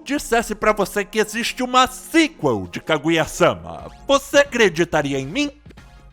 dissesse pra você que existe uma sequel de Kaguya-sama, você acreditaria em mim?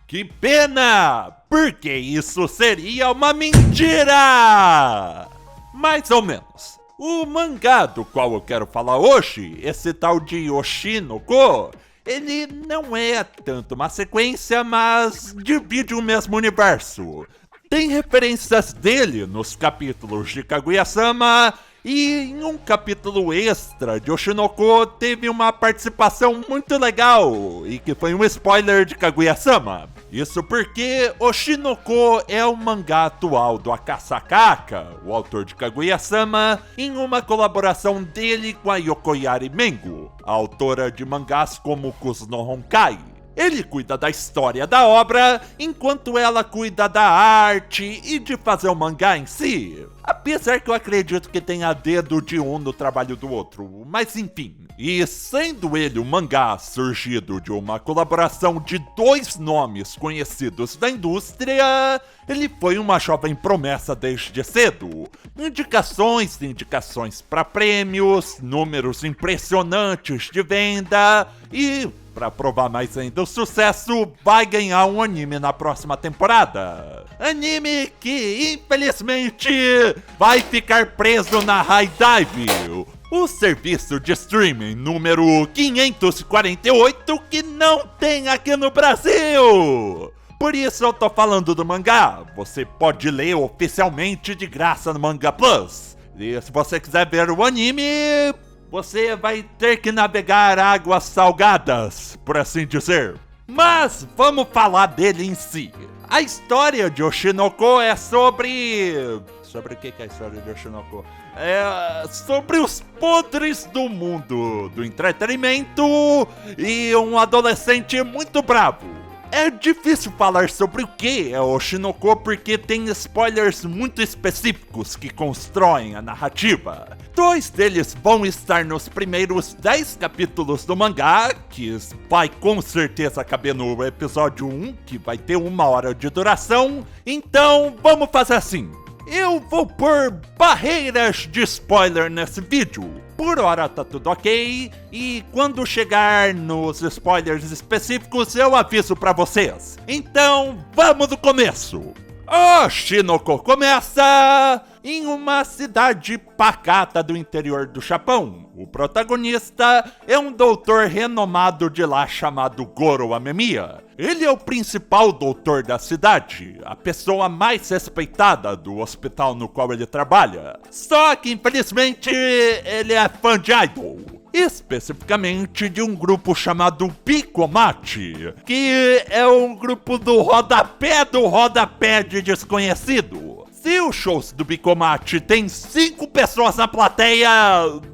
Que pena! Porque isso seria uma mentira! Mais ou menos. O mangá do qual eu quero falar hoje, esse tal de Oshinoko, ele não é tanto uma sequência, mas divide o mesmo universo. Tem referências dele nos capítulos de Kaguya-sama, e em um capítulo extra de Oshinoko teve uma participação muito legal, e que foi um spoiler de Kaguya-sama. Isso porque Oshinoko é o mangá atual do Akasakaka, o autor de Kaguya-sama, em uma colaboração dele com a Yokoyari Mengo, a autora de mangás como Kuzu no Honkai. Ele cuida da história da obra, enquanto ela cuida da arte e de fazer o mangá em si. Apesar que eu acredito que tenha dedo de um no trabalho do outro, mas enfim. E sendo ele um mangá surgido de uma colaboração de dois nomes conhecidos da indústria, ele foi uma jovem promessa desde cedo. Indicações para prêmios, números impressionantes de venda e, para provar mais ainda o sucesso, vai ganhar um anime na próxima temporada. Anime que, infelizmente, vai ficar preso na High Dive, o serviço de streaming número 548 que não tem aqui no Brasil. Por isso eu tô falando do mangá. Você pode ler oficialmente de graça no Manga Plus. E se você quiser ver o anime, você vai ter que navegar águas salgadas, por assim dizer. Mas vamos falar dele em si. A história de Oshinoko é sobre... Sobre o que é a história de Oshinoko? É sobre os podres do mundo do entretenimento e um adolescente muito bravo. É difícil falar sobre o que é Oshinoko porque tem spoilers muito específicos que constroem a narrativa. 2 deles vão estar nos primeiros 10 capítulos do mangá, que vai com certeza caber no episódio 1, que vai ter 1 hora de duração. Então vamos fazer assim. Eu vou pôr barreiras de spoiler nesse vídeo. Por hora tá tudo ok, e quando chegar nos spoilers específicos eu aviso pra vocês. Então vamos do começo. Oshinoko começa em uma cidade pacata do interior do Japão. O protagonista é um doutor renomado de lá chamado Goro Amemiya. Ele é o principal doutor da cidade, a pessoa mais respeitada do hospital no qual ele trabalha. Só que infelizmente ele é fã de idol. Especificamente de um grupo chamado Bikomachi, que é um grupo do rodapé de desconhecido. Se os shows do Bikomachi tem 5 pessoas na plateia,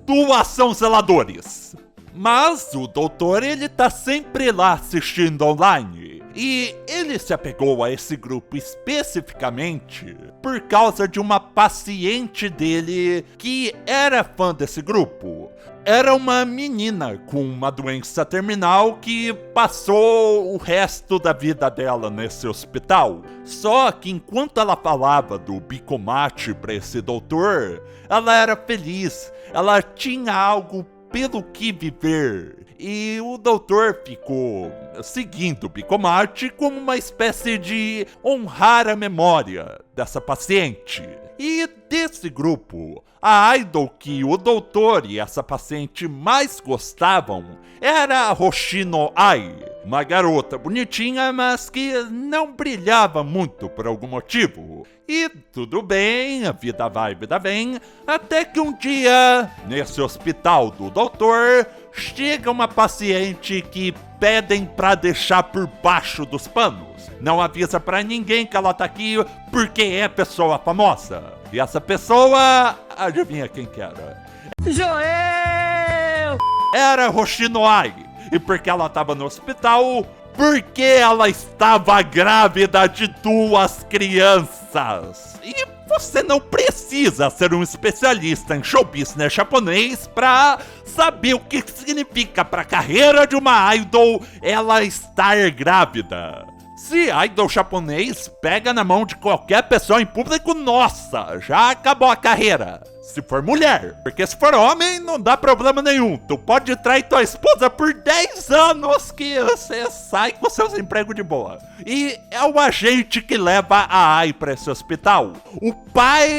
2 são zeladores. Mas o doutor, ele tá sempre lá assistindo online. E ele se apegou a esse grupo especificamente por causa de uma paciente dele que era fã desse grupo. Era uma menina com uma doença terminal que passou o resto da vida dela nesse hospital. Só que enquanto ela falava do Bikomachi para esse doutor, ela era feliz, ela tinha algo pelo que viver. E o doutor ficou seguindo o Bikomachi como uma espécie de honrar a memória dessa paciente. E desse grupo, a idol que o doutor e essa paciente mais gostavam era a Hoshino Ai, uma garota bonitinha, mas que não brilhava muito por algum motivo. E tudo bem, a vida vai, vida vem, até que um dia, nesse hospital do doutor, chega uma paciente que pedem pra deixar por baixo dos panos. Não avisa pra ninguém que ela tá aqui porque é pessoa famosa. E essa pessoa, adivinha quem que era? Joel! Era Hoshino Ai. E porque ela tava no hospital? Porque ela estava grávida de 2 crianças. E você não precisa ser um especialista em show business japonês pra saber o que significa pra carreira de uma idol ela estar grávida. Se idol japonês pega na mão de qualquer pessoa em público, nossa, já acabou a carreira. Se for mulher. Porque se for homem, não dá problema nenhum. Tu pode trair tua esposa por 10 anos que você sai com seus empregos de boa. E é o agente que leva a Ai pra esse hospital. O pai,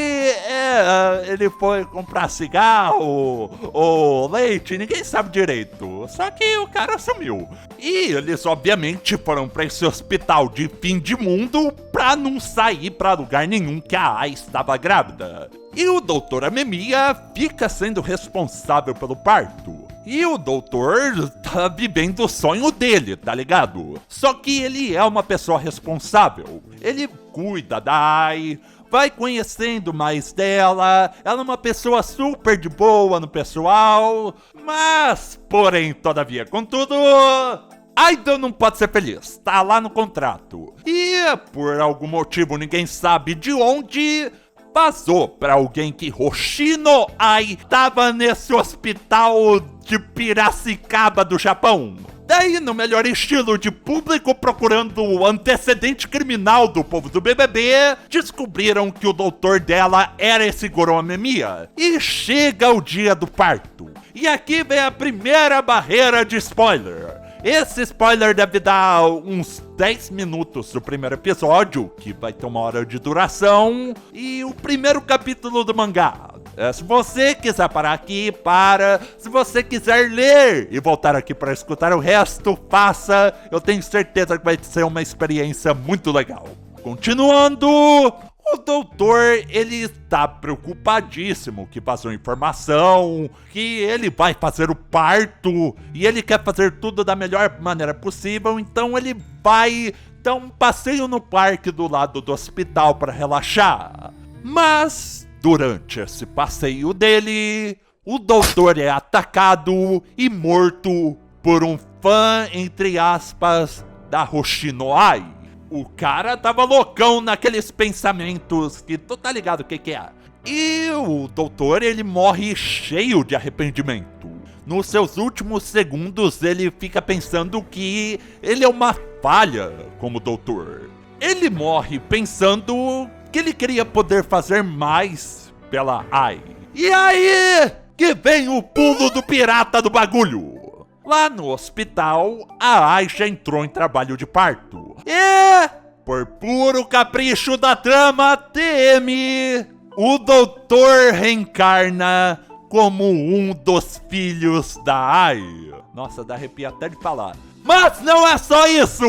ele foi comprar cigarro ou leite, ninguém sabe direito. Só que o cara sumiu. E eles, obviamente, foram pra esse hospital de fim de mundo pra não sair pra lugar nenhum que a Ai estava grávida. E o doutor Amemiya fica sendo responsável pelo parto. E o doutor tá vivendo o sonho dele, tá ligado? Só que ele é uma pessoa responsável. Ele cuida da Ai, vai conhecendo mais dela. Ela é uma pessoa super de boa no pessoal. Mas, porém, todavia, contudo, Aido não pode ser feliz, tá lá no contrato. E, por algum motivo, ninguém sabe de onde, vazou pra alguém que Hoshino Ai tava nesse hospital de Piracicaba do Japão. Daí, no melhor estilo de público procurando o antecedente criminal do povo do BBB, descobriram que o doutor dela era esse Goro Amemiya. E chega o dia do parto. E aqui vem a primeira barreira de spoiler. Esse spoiler deve dar uns 10 minutos do primeiro episódio, que vai ter 1 hora de duração, e o primeiro capítulo do mangá. Se você quiser parar aqui, para. Se você quiser ler e voltar aqui para escutar o resto, faça. Eu tenho certeza que vai ser uma experiência muito legal. Continuando, o doutor, ele está preocupadíssimo que vazou informação, que ele vai fazer o parto e ele quer fazer tudo da melhor maneira possível, então ele vai dar um passeio no parque do lado do hospital para relaxar. Mas, durante esse passeio dele, o doutor é atacado e morto por um fã, entre aspas, da Hoshino Ai. O cara tava loucão naqueles pensamentos que tu tá ligado o que é. E o doutor, ele morre cheio de arrependimento. Nos seus últimos segundos, ele fica pensando que ele é uma falha como doutor. Ele morre pensando que ele queria poder fazer mais pela Ai. E aí que vem o pulo do pirata do bagulho. Lá no hospital, a Ai já entrou em trabalho de parto. E, por puro capricho da trama TM, o doutor reencarna como um dos filhos da Ai. Nossa, dá arrepio até de falar. Mas não é só isso!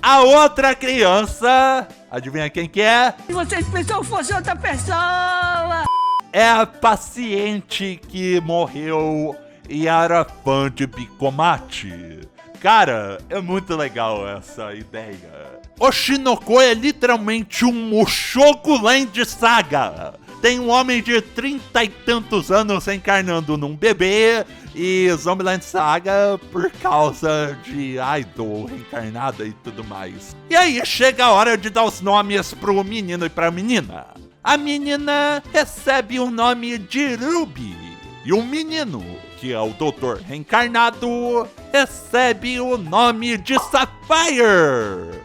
A outra criança, adivinha quem que é? Se vocês pensam que fosse outra pessoa! É a paciente que morreu e era fã de Bicomate. Cara, é muito legal essa ideia. Oshinoko é literalmente um Mushoku Land Saga. Tem um homem de 30 e tantos anos encarnando num bebê e Zombieland Saga por causa de idol reencarnada e tudo mais. E aí chega a hora de dar os nomes pro menino e pra menina. A menina recebe o nome de Ruby e o menino, que é o doutor reencarnado, recebe o nome de Sapphire.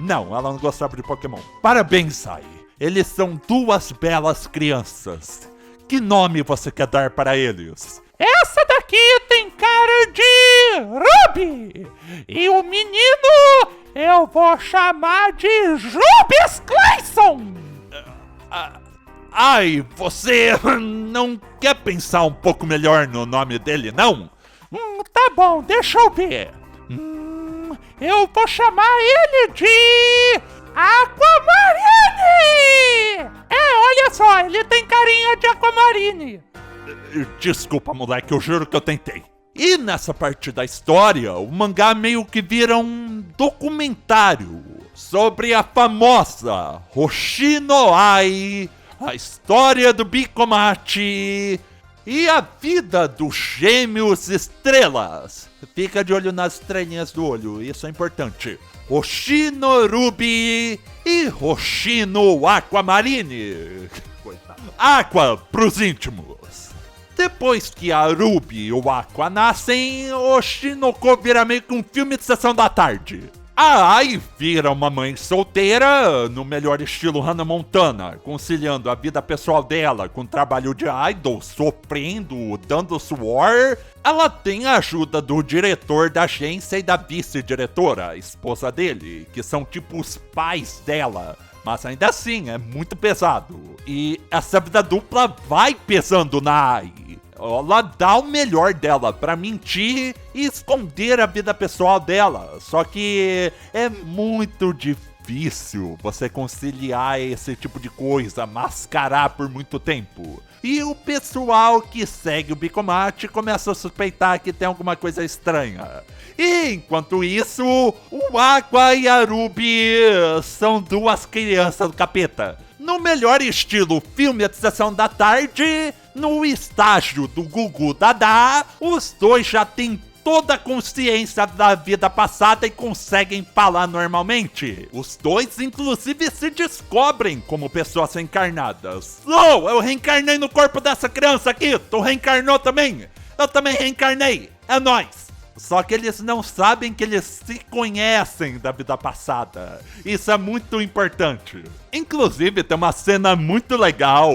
Não, ela não gostava de Pokémon. Parabéns, Sai. Eles são duas belas crianças. Que nome você quer dar para eles? Essa daqui tem cara de Ruby. E o menino eu vou chamar de Rubius Clayson. Ai, você não quer pensar um pouco melhor no nome dele, não? Tá bom, deixa eu ver. Eu vou chamar ele de Aquamarine! Olha só, ele tem carinha de Aquamarine. Desculpa, moleque, eu juro que eu tentei. E nessa parte da história, o mangá meio que vira um documentário sobre a famosa Hoshino Ai, a história do Bicomate e a vida dos gêmeos estrelas. Fica de olho nas estrelinhas do olho, isso é importante. Hoshino Ruby e Hoshino Aquamarine. Aqua pros íntimos. Depois que a Ruby e o Aqua nascem, o Shinoko vira meio que um filme de sessão da tarde. A Ai vira uma mãe solteira, no melhor estilo Hannah Montana, conciliando a vida pessoal dela com o trabalho de idol, sofrendo, dando suor. Ela tem a ajuda do diretor da agência e da vice-diretora, esposa dele, que são tipo os pais dela. Mas ainda assim, é muito pesado. E essa vida dupla vai pesando na Ai. Ela dá o melhor dela pra mentir e esconder a vida pessoal dela. Só que é muito difícil você conciliar esse tipo de coisa, mascarar por muito tempo. E o pessoal que segue o Bicomate começa a suspeitar que tem alguma coisa estranha. E enquanto isso, o Aqua e a Ruby são duas crianças do capeta. No melhor estilo filme de sessão da tarde, no estágio do Gugu Dadá, os dois já têm toda a consciência da vida passada e conseguem falar normalmente. Os dois, inclusive, se descobrem como pessoas reencarnadas. Oh, eu reencarnei no corpo dessa criança aqui, tu reencarnou também? Eu também reencarnei, é nóis. Só que eles não sabem que eles se conhecem da vida passada. Isso é muito importante. Inclusive, tem uma cena muito legal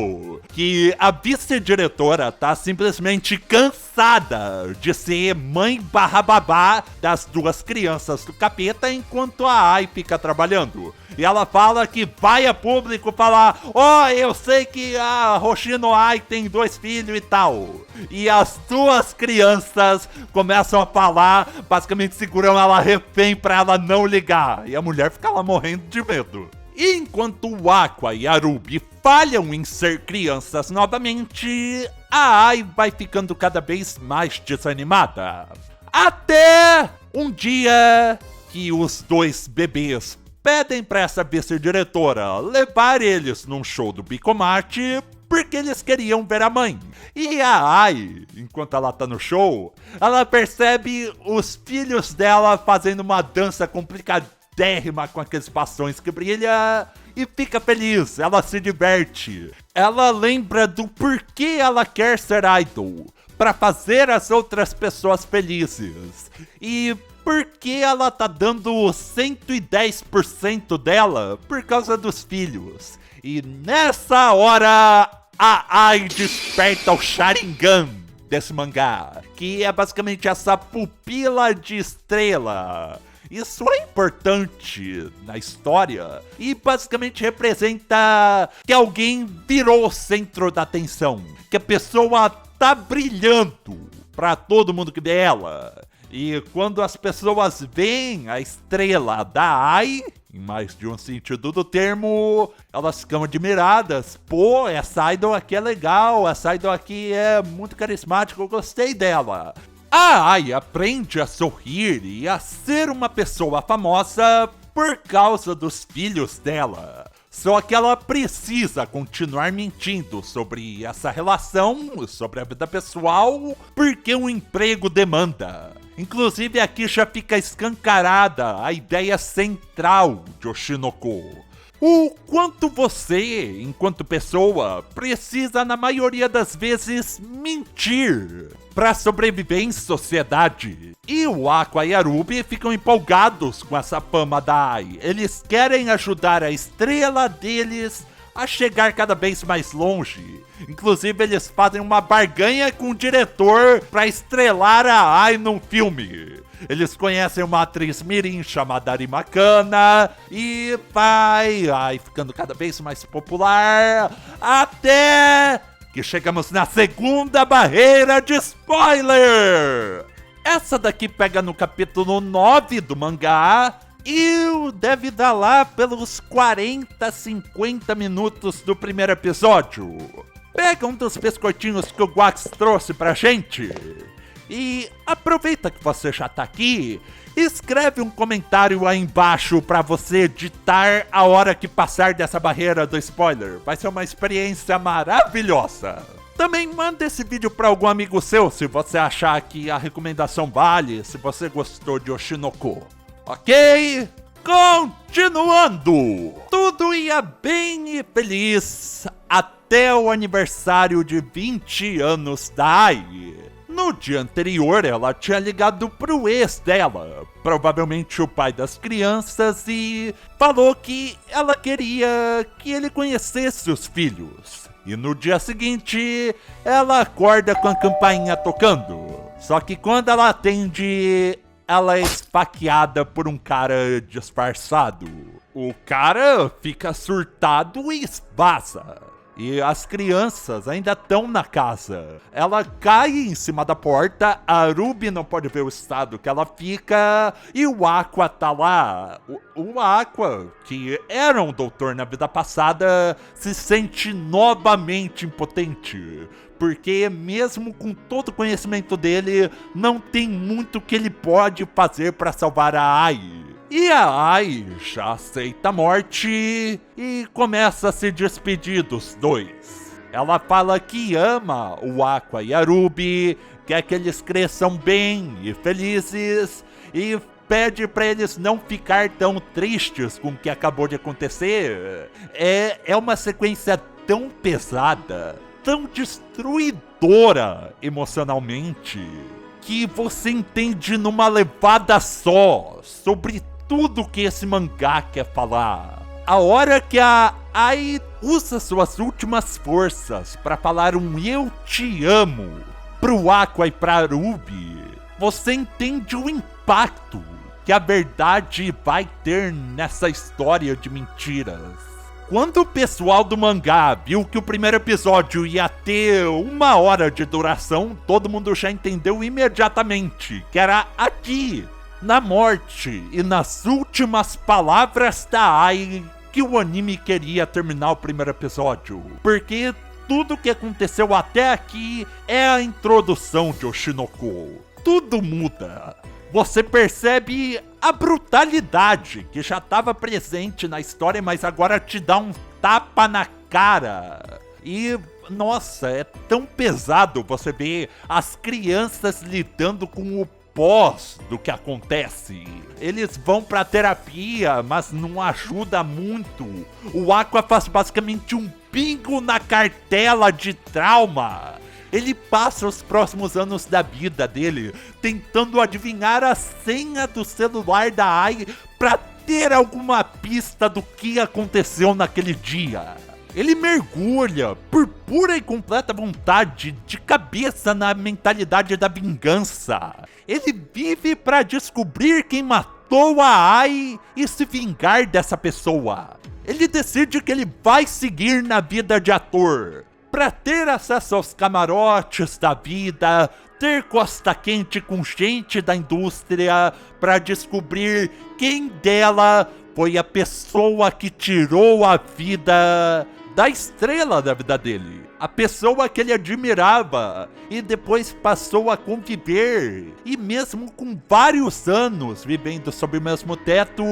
que a vice-diretora tá simplesmente cansada de ser mãe barra babá das duas crianças do capeta enquanto a Ai fica trabalhando. E ela fala que vai a público falar: ó, eu sei que a Hoshino Ai tem 2 filhos e tal. E as duas crianças começam a falar, basicamente seguram ela refém pra ela não ligar. E a mulher fica lá morrendo de medo. E enquanto o Aqua e a Ruby falham em ser crianças novamente, a Ai vai ficando cada vez mais desanimada. Até um dia que os dois bebês pedem pra essa vice-diretora levar eles num show do Bicomate porque eles queriam ver a mãe. E a Ai, enquanto ela tá no show, ela percebe os filhos dela fazendo uma dança complicadérrima com aqueles bastões que brilha e fica feliz, ela se diverte. Ela lembra do porquê ela quer ser idol, pra fazer as outras pessoas felizes. E porque ela tá dando 110% dela por causa dos filhos. E nessa hora, a Ai desperta o Sharingan desse mangá, que é basicamente essa pupila de estrela. Isso é importante na história e basicamente representa que alguém virou o centro da atenção, que a pessoa tá brilhando pra todo mundo que vê ela. E quando as pessoas veem a estrela da Ai, em mais de um sentido do termo, elas ficam admiradas. Pô, essa idol aqui é legal, essa idol aqui é muito carismática, eu gostei dela. A Ai aprende a sorrir e a ser uma pessoa famosa por causa dos filhos dela. Só que ela precisa continuar mentindo sobre essa relação, sobre a vida pessoal, porque o emprego demanda. Inclusive aqui já fica escancarada a ideia central de Oshinoko. O quanto você, enquanto pessoa, precisa na maioria das vezes mentir para sobreviver em sociedade. E o Aqua e a Ruby ficam empolgados com essa fama da Ai. Eles querem ajudar a estrela deles a chegar cada vez mais longe. Inclusive, eles fazem uma barganha com o diretor para estrelar a Ai num filme. Eles conhecem uma atriz mirim chamada Arimakana e vai ficando cada vez mais popular até que chegamos na segunda barreira de spoiler. Essa daqui pega no capítulo 9 do mangá e deve dar lá pelos 40, 50 minutos do primeiro episódio. Pega um dos biscoitinhos que o Guax trouxe pra gente. E aproveita que você já tá aqui, escreve um comentário aí embaixo pra você editar a hora que passar dessa barreira do spoiler. Vai ser uma experiência maravilhosa. Também manda esse vídeo pra algum amigo seu se você achar que a recomendação vale, se você gostou de Oshinoko. Ok? Continuando! Tudo ia bem e feliz até o aniversário de 20 anos da Ai. No No dia anterior, ela tinha ligado pro ex dela, provavelmente o pai das crianças, e falou que ela queria que ele conhecesse os filhos. E no dia seguinte, ela acorda com a campainha tocando. Só que quando ela atende, ela é esfaqueada por um cara disfarçado. O cara fica surtado e vaza. E as crianças ainda estão na casa. Ela cai em cima da porta, a Ruby não pode ver o estado que ela fica, e o Aqua tá lá. O Aqua, que era um doutor na vida passada, se sente novamente impotente. Porque mesmo com todo o conhecimento dele, não tem muito que ele pode fazer para salvar a Ai. E a Ai já aceita a morte e começa a se despedir dos dois. Ela fala que ama o Aqua e a Ruby, quer que eles cresçam bem e felizes, e pede para eles não ficar tão tristes com o que acabou de acontecer. É uma sequência tão pesada, tão destruidora emocionalmente, que você entende numa levada só sobre tudo que esse mangá quer falar. A hora que a Ai usa suas últimas forças para falar um eu te amo pro Aqua e pra Ruby, você entende o impacto que a verdade vai ter nessa história de mentiras. Quando o pessoal do mangá viu que o primeiro episódio ia ter 1 hora de duração, todo mundo já entendeu imediatamente que era aqui, na morte e nas últimas palavras da Ai, que o anime queria terminar o primeiro episódio. Porque tudo que aconteceu até aqui é a introdução de Oshinoko. Tudo muda. Você percebe a brutalidade que já estava presente na história, mas agora te dá um tapa na cara. E, nossa, é tão pesado você ver as crianças lidando com o pós do que acontece. Eles vão pra terapia, mas não ajuda muito. O Aqua faz basicamente um bingo na cartela de trauma. Ele passa os próximos anos da vida dele tentando adivinhar a senha do celular da Ai pra ter alguma pista do que aconteceu naquele dia. Ele mergulha, por pura e completa vontade, de cabeça na mentalidade da vingança. Ele vive pra descobrir quem matou a Ai e se vingar dessa pessoa. Ele decide que ele vai seguir na vida de ator, pra ter acesso aos camarotes da vida, ter costa quente com gente da indústria, pra descobrir quem dela foi a pessoa que tirou a vida da estrela da vida dele, a pessoa que ele admirava e depois passou a conviver. E mesmo com vários anos vivendo sob o mesmo teto,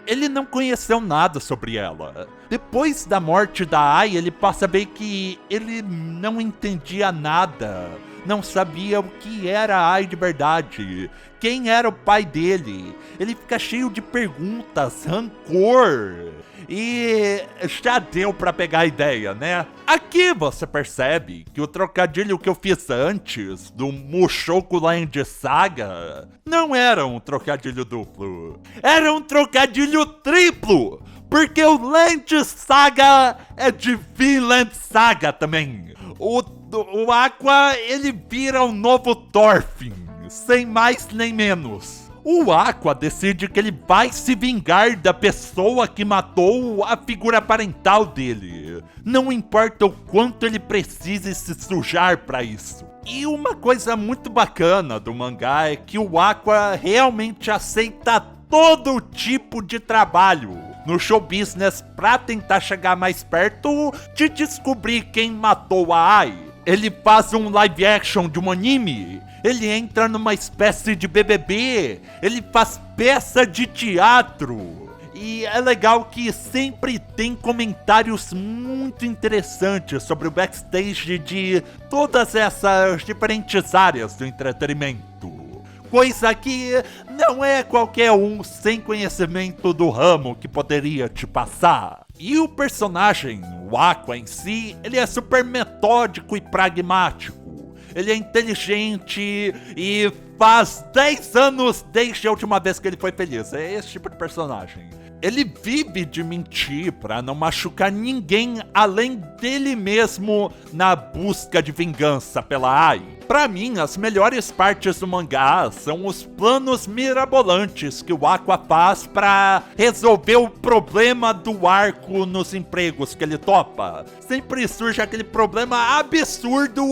ele não conheceu nada sobre ela. Depois da morte da Ai, ele passa a ver que ele não entendia nada, não sabia o que era a Ai de verdade, quem era o pai dele. Ele fica cheio de perguntas, rancor. E já deu pra pegar a ideia, né? Aqui você percebe que o trocadilho que eu fiz antes do Mushoku Land Saga não era um trocadilho duplo, era um trocadilho triplo, porque o Land Saga é de Vinland Saga também. O Aqua, ele vira um novo Thorfinn, sem mais nem menos. O Aqua decide que ele vai se vingar da pessoa que matou a figura parental dele. Não importa o quanto ele precise se sujar pra isso. E uma coisa muito bacana do mangá é que o Aqua realmente aceita todo tipo de trabalho no show business pra tentar chegar mais perto de descobrir quem matou a Ai. Ele faz um live action de um anime, ele entra numa espécie de BBB, ele faz peça de teatro. E é legal que sempre tem comentários muito interessantes sobre o backstage de todas essas diferentes áreas do entretenimento. Coisa que não é qualquer um sem conhecimento do ramo que poderia te passar. E o personagem, o Aqua em si, ele é super metódico e pragmático. ele é inteligente e faz 10 anos desde a última vez que ele foi feliz. É esse tipo de personagem. Ele vive de mentir pra não machucar ninguém além dele mesmo na busca de vingança pela Ai. Pra mim, as melhores partes do mangá são os planos mirabolantes que o Aqua faz pra resolver o problema do arco nos empregos que ele topa. Sempre surge aquele problema absurdo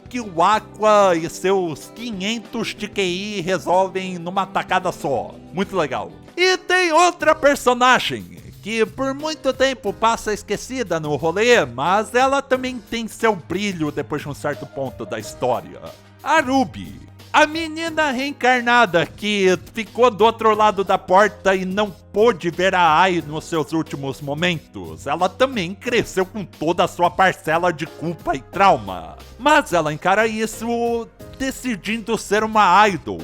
que o Aqua e seus 500 de QI resolvem numa tacada só. Muito legal. E tem outra personagem que por muito tempo passa esquecida no rolê, mas ela também tem seu brilho depois de um certo ponto da história. A Ruby, a menina reencarnada que ficou do outro lado da porta e não pôde ver a Ai nos seus últimos momentos. Ela também cresceu com toda a sua parcela de culpa e trauma. Mas ela encara isso decidindo ser uma idol.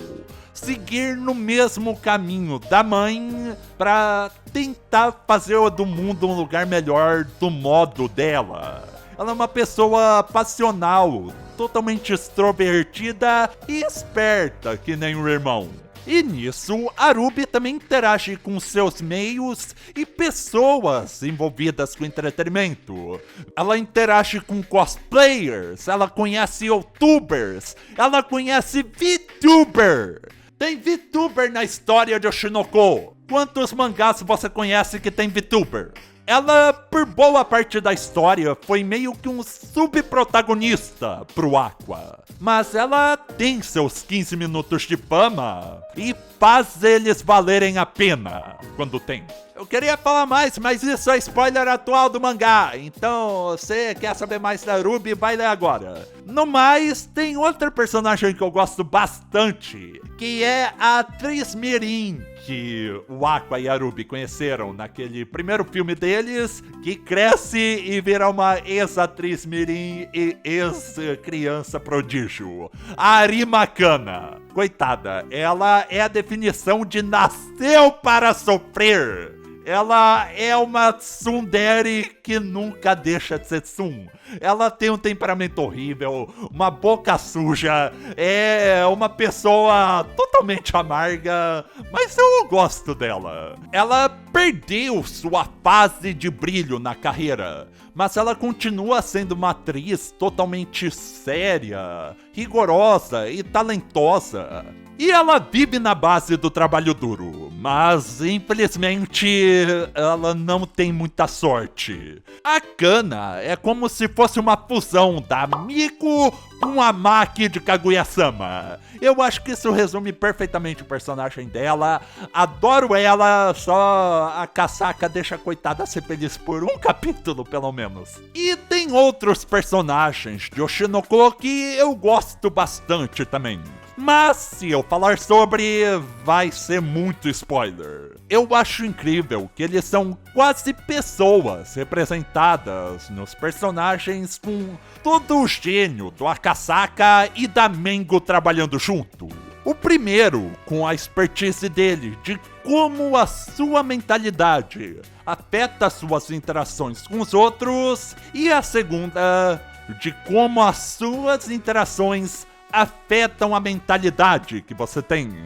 Seguir no mesmo caminho da mãe pra tentar fazer do mundo um lugar melhor do modo dela. Ela é uma pessoa passional, totalmente extrovertida e esperta, que nem o irmão. E nisso, a Ruby também interage com seus meios e pessoas envolvidas com entretenimento. Ela interage com cosplayers, ela conhece youtubers, ela conhece VTuber. Tem VTuber na história de Oshinoko. Quantos mangás você conhece que tem VTuber? Ela, por boa parte da história, foi meio que um subprotagonista pro Aqua. Mas ela tem seus 15 minutos de fama e faz eles valerem a pena quando tem. Eu queria falar mais, mas isso é spoiler atual do mangá. Então, você quer saber mais da Ruby, vai ler agora. No mais, tem outra personagem que eu gosto bastante, que é a atriz mirim, que o Aqua e a Ruby conheceram naquele primeiro filme deles, que cresce e vira uma ex-atriz mirim e ex-criança prodígio. A Arimakana. Coitada, ela é a definição de nasceu para sofrer. Ela é uma tsundere que nunca deixa de ser tsum. Ela tem um temperamento horrível, uma boca suja, é uma pessoa totalmente amarga, mas eu gosto dela. Ela perdeu sua fase de brilho na carreira, mas ela continua sendo uma atriz totalmente séria, rigorosa e talentosa. E ela vive na base do trabalho duro, mas infelizmente ela não tem muita sorte. A Kana é como se fosse uma fusão da Miko com a Maki de Kaguya-sama. Eu acho que isso resume perfeitamente o personagem dela. Adoro ela, só a Kasaka deixa a coitada ser feliz por um capítulo, pelo menos. E tem outros personagens de Oshinoko que eu gosto bastante também. Mas se eu falar sobre, vai ser muito spoiler. Eu acho incrível que eles são quase pessoas representadas nos personagens com todo o gênio do Akasaka e da Mengo trabalhando junto. O primeiro, com a expertise dele de como a sua mentalidade afeta suas interações com os outros, e a segunda, de como as suas interações afetam a mentalidade que você tem.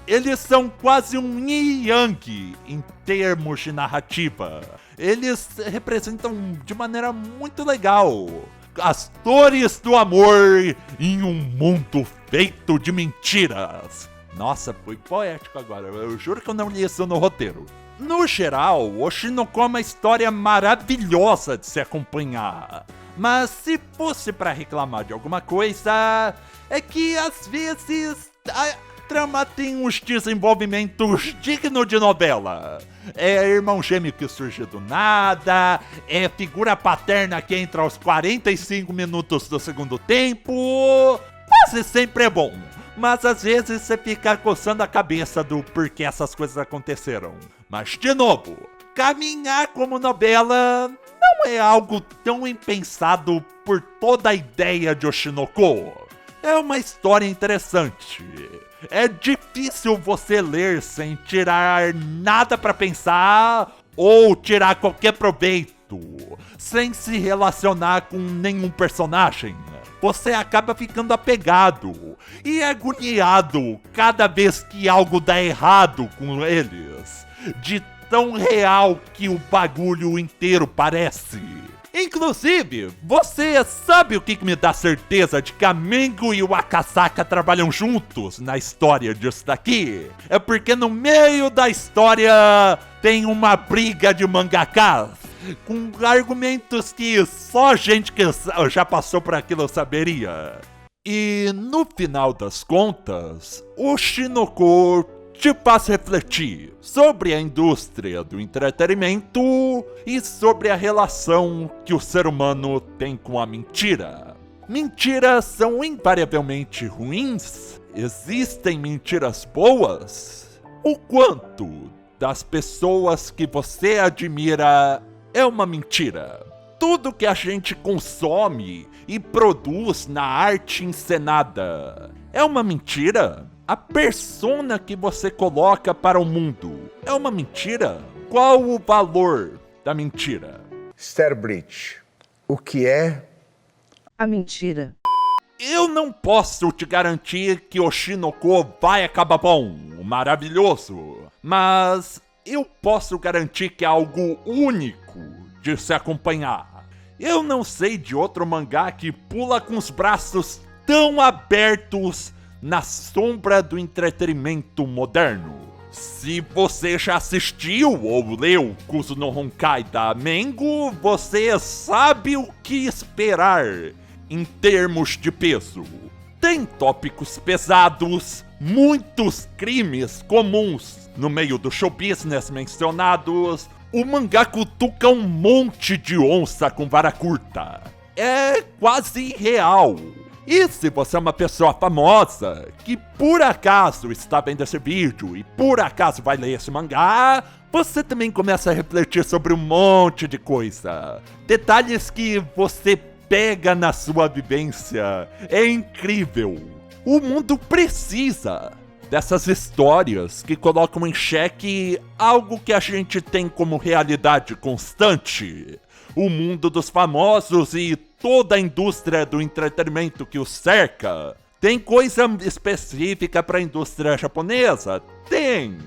Eles são quase um yin e yang em termos de narrativa. Eles representam de maneira muito legal as dores do amor em um mundo feito de mentiras. Nossa, foi poético agora. Eu juro que eu não li isso no roteiro. No geral, Oshinoko é uma história maravilhosa de se acompanhar. Mas se fosse pra reclamar de alguma coisa, é que às vezes a trama tem uns desenvolvimentos dignos de novela. É irmão gêmeo que surge do nada, é figura paterna que entra aos 45 minutos do segundo tempo. Quase sempre é bom, mas às vezes você fica coçando a cabeça do porquê essas coisas aconteceram. Mas de novo, caminhar como novela não é algo tão impensado por toda a ideia de Oshinoko. É uma história interessante. É difícil você ler sem tirar nada pra pensar ou tirar qualquer proveito, sem se relacionar com nenhum personagem. você acaba ficando apegado e agoniado cada vez que algo dá errado com eles, de tão real que o bagulho inteiro parece. Inclusive, você sabe o que me dá certeza de que a Mengo e o Akasaka trabalham juntos na história disso daqui? É porque no meio da história tem uma briga de mangakas, com argumentos que só gente que já passou por aquilo saberia. E no final das contas, o Shinoko te faz refletir sobre a indústria do entretenimento e sobre a relação que o ser humano tem com a mentira. Mentiras são invariavelmente ruins? Existem mentiras boas? O quanto das pessoas que você admira é uma mentira? Tudo que a gente consome e produz na arte encenada é uma mentira? A persona que você coloca para o mundo é uma mentira? Qual o valor da mentira? Starbridge, o que é A mentira. Eu não posso te garantir que o Shinoko vai acabar bom, maravilhoso, mas eu posso garantir que é algo único de se acompanhar. Eu não sei de outro mangá que pula com os braços tão abertos na sombra do entretenimento moderno. Se você já assistiu ou leu Kuzu no Honkai da Mengo, você sabe o que esperar em termos de peso. Tem tópicos pesados, muitos crimes comuns no meio do show business mencionados. O mangá cutuca um monte de onça com vara curta. É quase real. E se você é uma pessoa famosa, que por acaso está vendo esse vídeo e por acaso vai ler esse mangá, você também começa a refletir sobre um monte de coisa. Detalhes que você pega na sua vivência. É incrível. O mundo precisa dessas histórias que colocam em xeque algo que a gente tem como realidade constante. O mundo dos famosos e toda a indústria do entretenimento que os cerca. Tem coisa específica para a indústria japonesa? Tem.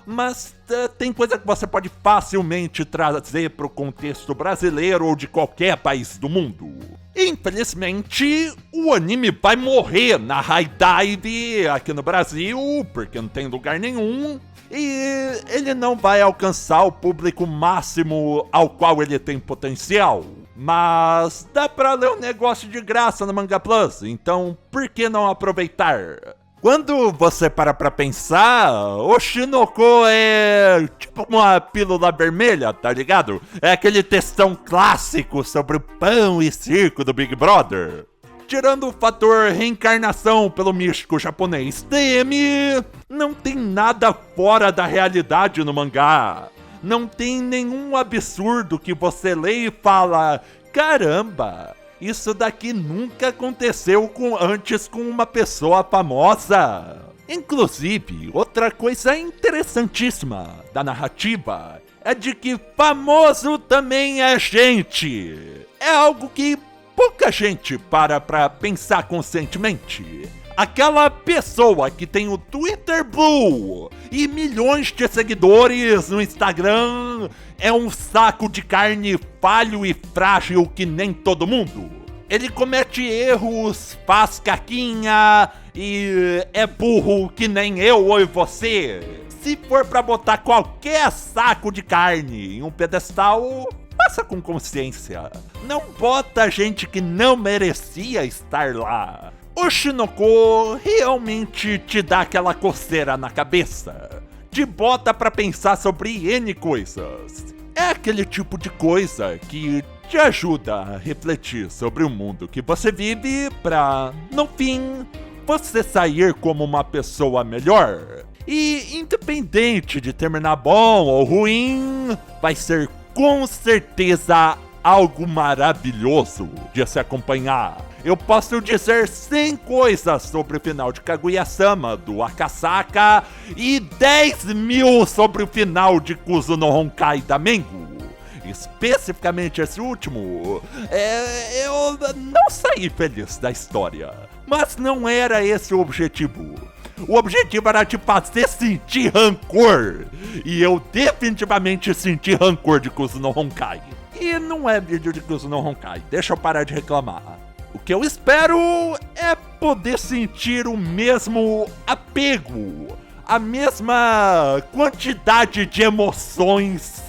Mas tem coisa que você pode facilmente trazer para o contexto brasileiro ou de qualquer país do mundo. Infelizmente, o anime vai morrer na High Dive aqui no Brasil, porque não tem lugar nenhum. E ele não vai alcançar o público máximo ao qual ele tem potencial. Mas dá pra ler um negócio de graça no Manga Plus, então por que não aproveitar? Quando você para pra pensar, o Shinoko é tipo uma pílula vermelha, tá ligado? É aquele textão clássico sobre o pão e circo do Big Brother. Tirando o fator reencarnação pelo místico japonês TM, não tem nada fora da realidade no mangá. Não tem nenhum absurdo que você lê e fala: caramba, isso daqui nunca aconteceu antes com uma pessoa famosa. Inclusive, outra coisa interessantíssima da narrativa é de que famoso também é gente. É algo que pouca gente para pra pensar conscientemente. Aquela pessoa que tem o Twitter Blue e milhões de seguidores no Instagram é um saco de carne falho e frágil que nem todo mundo. Ele comete erros, faz caquinha e é burro que nem eu ou você. Se for pra botar qualquer saco de carne em um pedestal, faça com consciência. Não bota gente que não merecia estar lá. O Shinoko realmente te dá aquela coceira na cabeça. Te bota pra pensar sobre N coisas. É aquele tipo de coisa que te ajuda a refletir sobre o mundo que você vive pra, no fim, você sair como uma pessoa melhor. E independente de terminar bom ou ruim, vai ser com certeza algo maravilhoso de se acompanhar. Eu posso dizer 100 coisas sobre o final de Kaguya-sama do Akasaka e 10 mil sobre o final de Kuzu no Honkai da Mengo. especificamente esse último, eu não saí feliz da história. Mas não era esse o objetivo. O objetivo era te fazer sentir rancor. E eu definitivamente senti rancor de Kuzu no Honkai. E não é vídeo de Kuzu no Honkai, deixa eu parar de reclamar. O que eu espero é poder sentir o mesmo apego, a mesma quantidade de emoções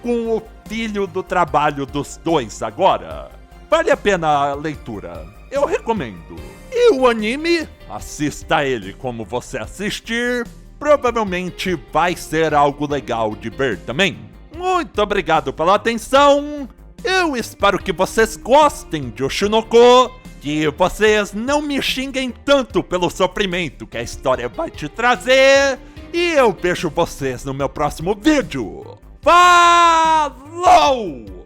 com o filho do trabalho dos dois agora. Vale a pena a leitura, eu recomendo. E o anime, assista ele como você assistir, provavelmente vai ser algo legal de ver também. Muito obrigado pela atenção, eu espero que vocês gostem de Oshinoko, que vocês não me xinguem tanto pelo sofrimento que a história vai te trazer, e eu vejo vocês no meu próximo vídeo. Falou!